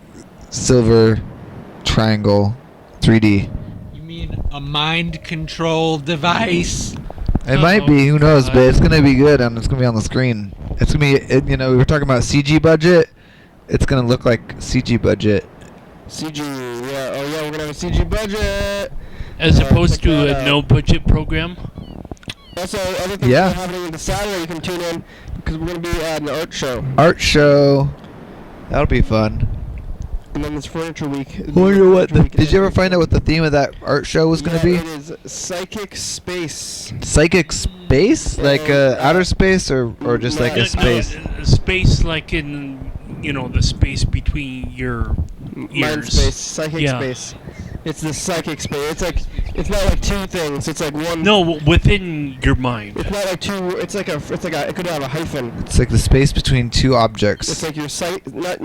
silver triangle 3D. You mean a mind control device? It might be, who knows, but it's gonna be good and it's gonna be on the screen. It's gonna be, we were talking about CG budget. It's gonna look like CG budget. CG, yeah. Oh yeah, we're gonna have a CG budget. As opposed to a no budget program. Also, other things that are happening on the Saturday, you can tune in because we're gonna be at an art show. Art show, that'll be fun. And then it's Furniture Week. Did you ever find out what the theme of that art show was gonna be? It is Psychic Space. Psychic space, like outer space, or just like a space. Space like in the space between your ears. Mind space, psychic space. It's the psychic space. It's not like two things. It's like one. No, within your mind. It's not like two. It could have a hyphen. It's like the space between two objects. It's like your not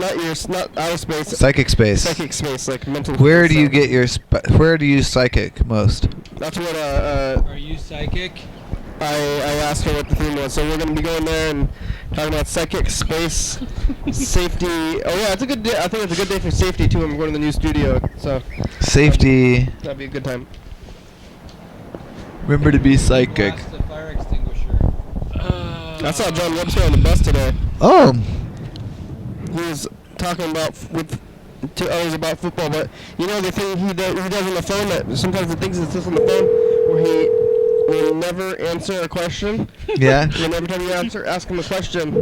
outer space. Psychic space. Psychic space, like mental. Where do you get your? Where do you use psychic most? That's what. Are you psychic? I asked her what the theme was, so we're gonna be going there and talking about psychic space, safety. Oh yeah, it's a good day. I think it's a good day for safety too. I'm going to the new studio, so. Safety. That'd be a good time. Remember to be psychic. Blast the fire extinguisher. I saw John Webster on the bus today. Oh. He was talking about to others about football, but the thing he does on the phone, that sometimes the things that says on the phone where he will never answer a question. Yeah. And every time you ask him a question,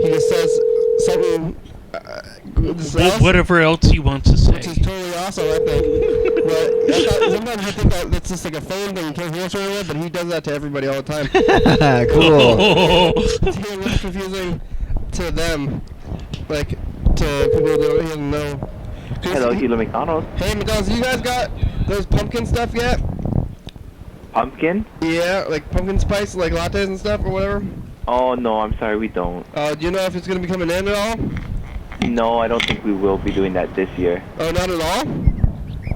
he just says something. Whatever else he wants to say. Which is totally awesome, I think. But sometimes I think that's just like a phone thing. You can't hear us anymore, but he does that to everybody all the time. Cool. It's getting really confusing to them, like to people who don't even know. Hello, Hilo McDonald's. Hey, McDonald's, you guys got those pumpkin stuff yet? Pumpkin? Yeah, like pumpkin spice, like lattes and stuff or whatever. Oh no, I'm sorry, we don't. Do you know if it's gonna be coming in at all? No, I don't think we will be doing that this year. Oh, not at all?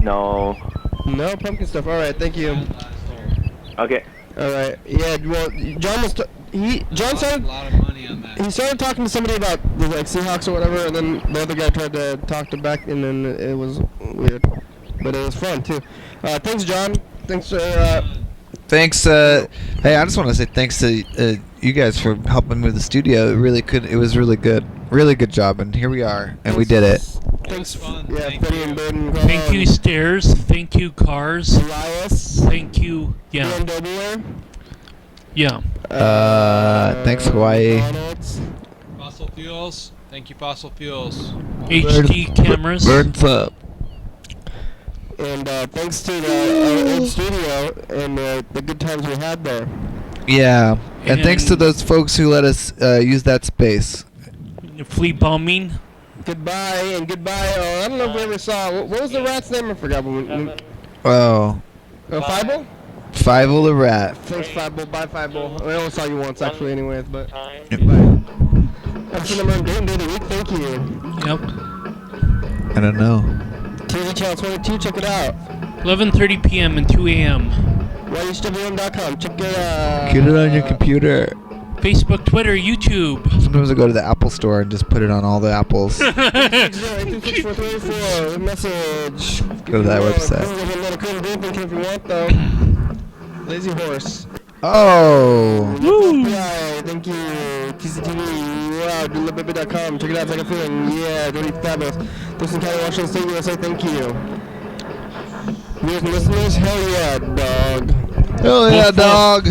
No. No pumpkin stuff. All right, thank you. Okay. All right. Yeah. Well, John was. John started. A lot of money on that. He started talking to somebody about the Seahawks or whatever, and then the other guy tried to talk to back, and then it was weird, but it was fun too. Thanks, John. Thanks for. Thanks. Hey, I just want to say thanks to you guys for helping move the studio. It was really good. Really good job, and here we are, and we did it. Thanks. Yeah, Freddie and Burden. Thank you, stairs. Thank you, cars. Elias. Thank you. Yeah. BMW. Yeah. Thanks, Hawaii. McDonald's. Fossil fuels. Thank you, fossil fuels. HD cameras. Burns up. And thanks to the old studio and the good times we had there. Yeah, and thanks to those folks who let us use that space. Flea bombing. Goodbye and goodbye. I don't know if we ever saw. What was the rat's name? I forgot. Oh. Fievel? Fievel the rat. Thanks, Fievel. Bye, Fievel. I only saw you once, actually, anyways, but. Yep. Bye. Episode number of Game Day of the Week. Thank you. Yep. I don't know. TV Channel 22. Check it out. 11:30 p.m. and 2 a.m. YDHWM.com. Check it Get it on your computer. Facebook, Twitter, YouTube. Sometimes I go to the Apple store and just put it on all the apples. 608-264-3444. Message. Go to that website. If you want, though. Lazy Horse. Oh. Woo. Thank you. TCTV. Wow. DoLaBaby.com. Check it out. It's like a feeling. Yeah. Don't eat fabulous. Thurston County Washington State, USA. Thank you. Music listeners, hell yeah, dog. Hell yeah, dog.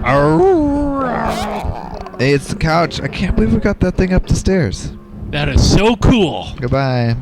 Arrgh. Hey, it's the couch. I can't believe we got that thing up the stairs. That is so cool. Goodbye.